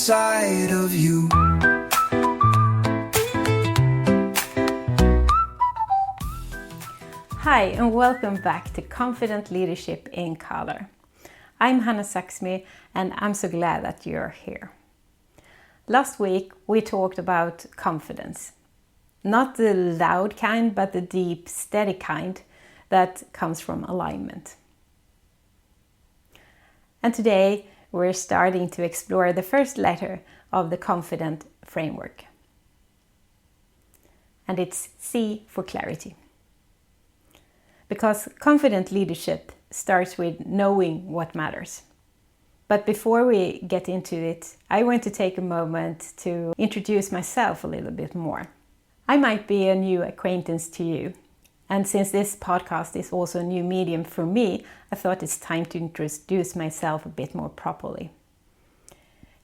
inside of you. Hi and welcome back to Confident Leadership in Color. I'm Hanna Zaxmy and I'm so glad that you're here. Last week we talked about confidence. Not the loud kind, but the deep, steady kind that comes from alignment. And today we're starting to explore the first letter of the Confident framework. And it's C for clarity. Because confident leadership starts with knowing what matters. But before we get into it, I want to take a moment to introduce myself a little bit more. I might be a new acquaintance to you, and since this podcast is also a new medium for me, I thought it's time to introduce myself a bit more properly.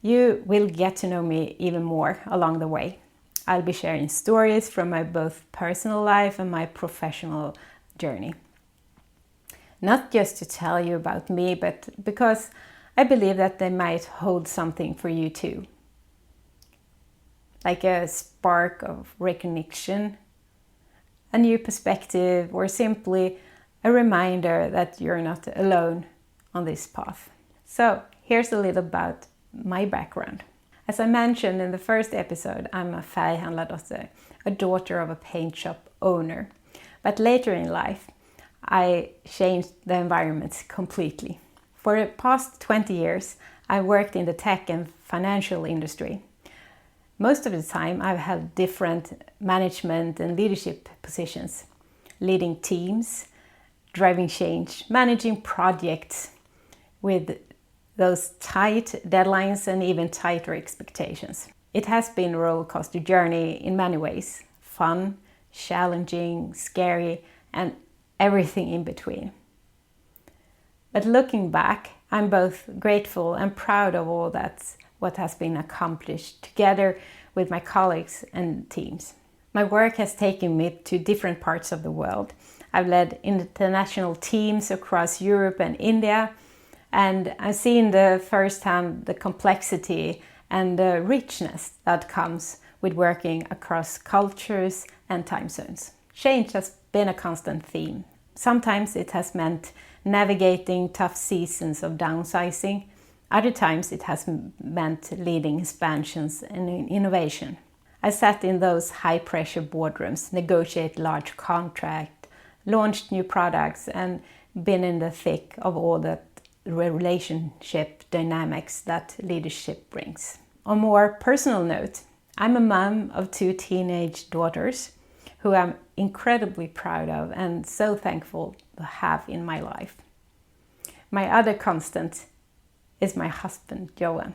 You will get to know me even more along the way. I'll be sharing stories from my both personal life and my professional journey. Not just to tell you about me, but because I believe that they might hold something for you too. Like a spark of recognition, a new perspective, or simply a reminder that you're not alone on this path. So here's a little about my background. As I mentioned in the first episode, I'm a färghandlardotter, a daughter of a paint shop owner. But later in life, I changed the environment completely. For the past 20 years, I worked in the tech and financial industry. Most of the time, I've held different management and leadership positions, leading teams, driving change, managing projects with those tight deadlines and even tighter expectations. It has been a roller coaster journey in many ways, fun, challenging, scary, and everything in between. But looking back, I'm both grateful and proud of all what has been accomplished together with my colleagues and teams. My work has taken me to different parts of the world. I've led international teams across Europe and India, and I've seen firsthand the complexity and the richness that comes with working across cultures and time zones. Change has been a constant theme. Sometimes it has meant navigating tough seasons of downsizing. Other times it has meant leading expansions and innovation. I sat in those high-pressure boardrooms, negotiated large contracts, launched new products, and been in the thick of all the relationship dynamics that leadership brings. On a more personal note, I'm a mom of 2 teenage daughters who I'm incredibly proud of and so thankful to have in my life. My other constant is my husband, Johan.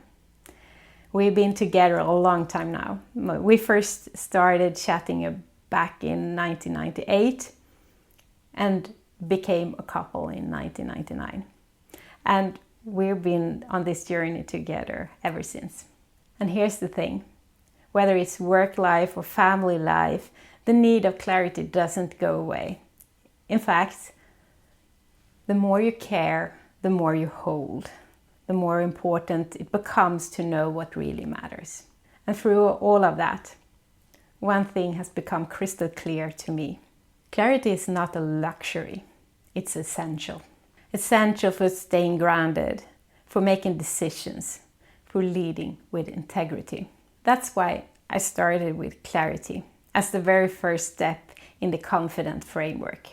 We've been together a long time now. We first started chatting back in 1998 and became a couple in 1999. And we've been on this journey together ever since. And here's the thing, whether it's work life or family life, the need of clarity doesn't go away. In fact, the more you care, the more you hold, the more important it becomes to know what really matters. And through all of that, one thing has become crystal clear to me. Clarity is not a luxury, it's essential. Essential for staying grounded, for making decisions, for leading with integrity. That's why I started with clarity as the very first step in the Confident framework.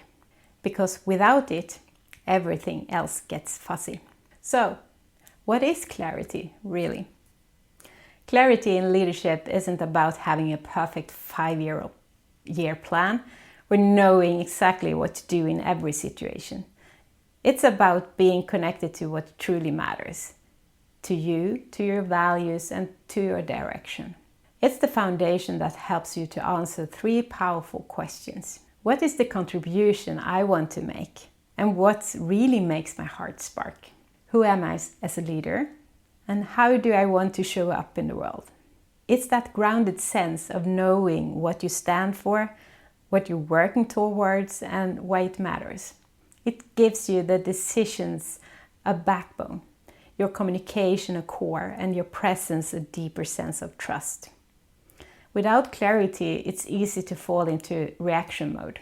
Because without it, everything else gets fuzzy. So, what is clarity, really? Clarity in leadership isn't about having a perfect 5-year plan or knowing exactly what to do in every situation. It's about being connected to what truly matters, to you, to your values, and to your direction. It's the foundation that helps you to answer 3 powerful questions. What is the contribution I want to make? And what really makes my heart spark? Who am I as a leader? And how do I want to show up in the world? It's that grounded sense of knowing what you stand for, what you're working towards, and why it matters. It gives you the decisions a backbone. your communication a core, and your presence a deeper sense of trust. Without clarity, it's easy to fall into reaction mode,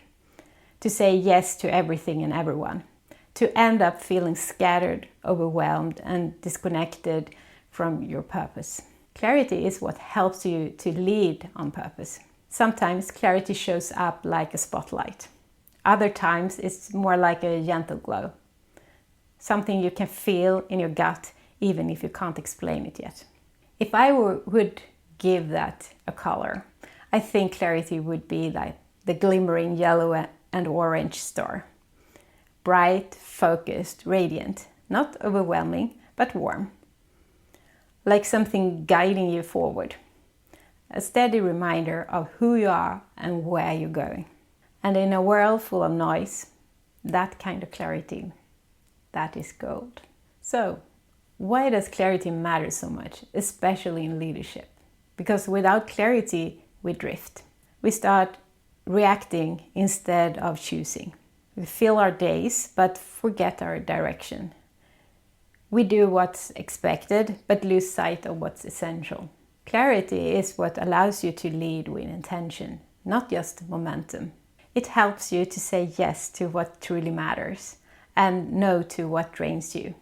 to say yes to everything and everyone, to end up feeling scattered, overwhelmed, and disconnected from your purpose. Clarity is what helps you to lead on purpose. Sometimes clarity shows up like a spotlight. Other times it's more like a gentle glow. Something you can feel in your gut even if you can't explain it yet. If I would give that a color, I think clarity would be like the glimmering yellow and orange star. Bright, focused, radiant, not overwhelming, but warm. Like something guiding you forward. A steady reminder of who you are and where you're going. And in a world full of noise, that kind of clarity, that is gold. So, why does clarity matter so much, especially in leadership? Because without clarity, we drift. We start reacting instead of choosing. We fill our days, but forget our direction. We do what's expected, but lose sight of what's essential. Clarity is what allows you to lead with intention, not just momentum. It helps you to say yes to what truly matters and no to what drains you.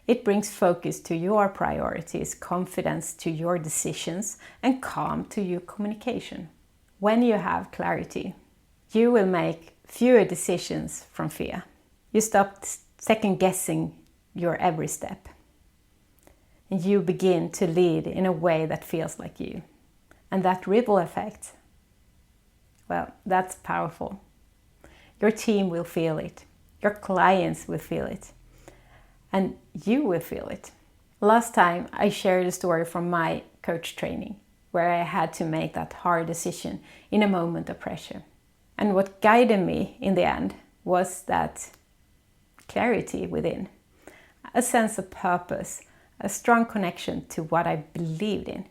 It brings focus to your priorities, confidence to your decisions, and calm to your communication. When you have clarity, you will make fewer decisions from fear. You stop second-guessing your every step. And you begin to lead in a way that feels like you. And that ripple effect, well, that's powerful. Your team will feel it. Your clients will feel it. And you will feel it. Last time I shared a story from my coach training where I had to make that hard decision in a moment of pressure. And what guided me in the end was that clarity within, a sense of purpose, a strong connection to what I believed in,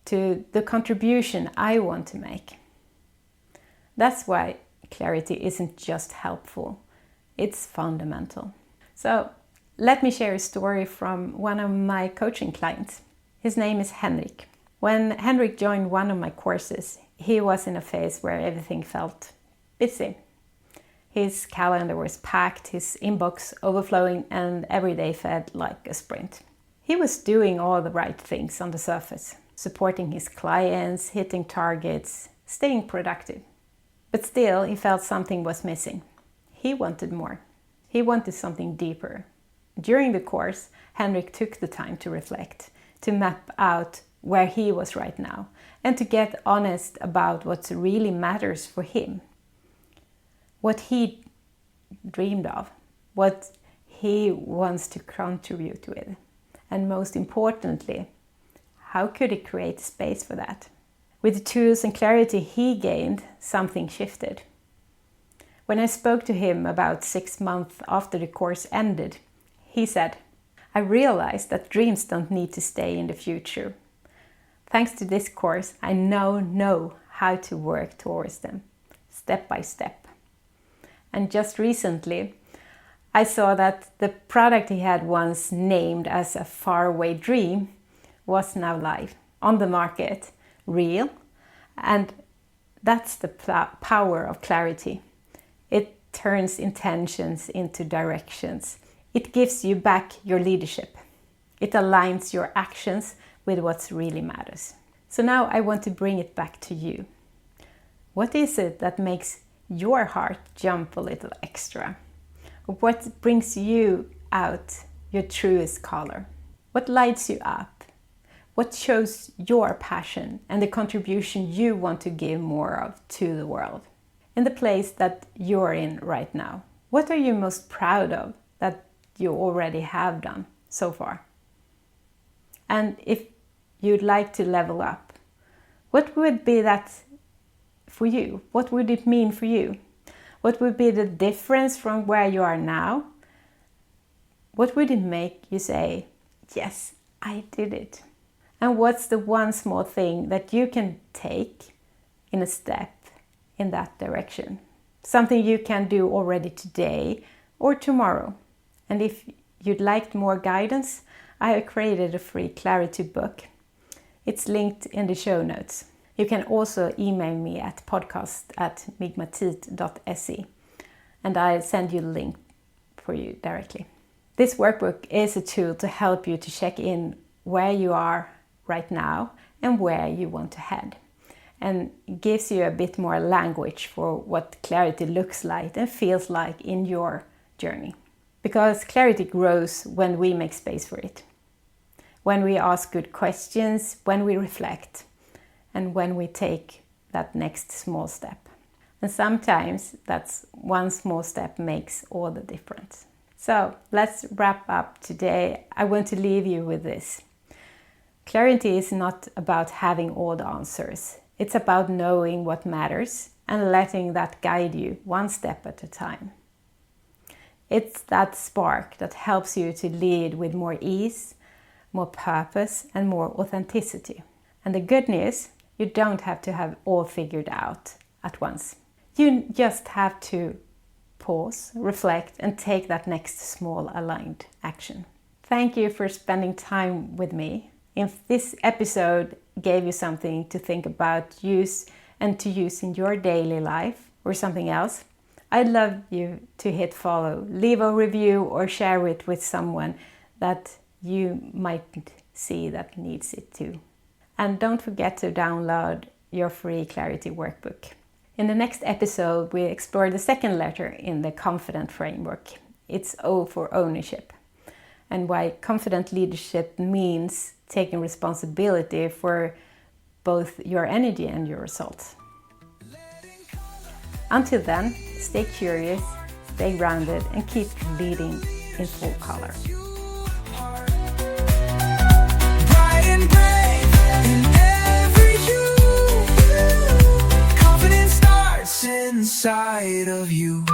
to the contribution I want to make. That's why clarity isn't just helpful, it's fundamental. So let me share a story from one of my coaching clients. His name is Henrik. When Henrik joined one of my courses, he was in a phase where everything felt busy. His calendar was packed, his inbox overflowing, and every day felt like a sprint. He was doing all the right things on the surface, supporting his clients, hitting targets, staying productive. But still, he felt something was missing. He wanted more. He wanted something deeper. During the course, Henrik took the time to reflect, to map out where he was right now, and to get honest about what really matters for him. What he dreamed of, what he wants to contribute with, and most importantly, how could he create space for that? With the tools and clarity he gained, something shifted. When I spoke to him about 6 months after the course ended, he said, "I realized that dreams don't need to stay in the future. Thanks to this course, I now know how to work towards them, step by step." And just recently, I saw that the product he had once named as a faraway dream was now live, on the market, real. And that's the power of clarity. It turns intentions into directions. It gives you back your leadership. It aligns your actions with what really matters. So now I want to bring it back to you. What is it that makes your heart jump a little extra? What brings you out your truest color? What lights you up? What shows your passion and the contribution you want to give more of to the world? In the place that you're in right now, what are you most proud of that you already have done so far? And if you'd like to level up, what would be that for you? What would it mean for you? What would be the difference from where you are now? What would it make you say, "Yes, I did it"? And what's the one small thing that you can take in a step in that direction? Something you can do already today or tomorrow. And if you'd like more guidance, I have created a free clarity book. It's linked in the show notes. You can also email me at podcast@migmatit.se and I'll send you the link for you directly. This workbook is a tool to help you to check in where you are right now and where you want to head, and gives you a bit more language for what clarity looks like and feels like in your journey. Because clarity grows when we make space for it, when we ask good questions, when we reflect, and when we take that next small step. And sometimes that's one small step makes all the difference. So let's wrap up today. I want to leave you with this. Clarity is not about having all the answers. It's about knowing what matters and letting that guide you one step at a time. It's that spark that helps you to lead with more ease, more purpose, and more authenticity. And the good news, you don't have to have all figured out at once. You just have to pause, reflect, and take that next small aligned action. Thank you for spending time with me. If this episode gave you something to think about, use in your daily life or something else, I'd love you to hit follow, leave a review, or share it with someone that you might see that needs it too. And don't forget to download your free clarity workbook. In the next episode, we explore the second letter in the confident framework. It's O for ownership, and why confident leadership means taking responsibility for both your energy and your results. Until then, stay curious, stay grounded, and keep leading in full color. Bright and brave in every you. Confidence starts inside of you.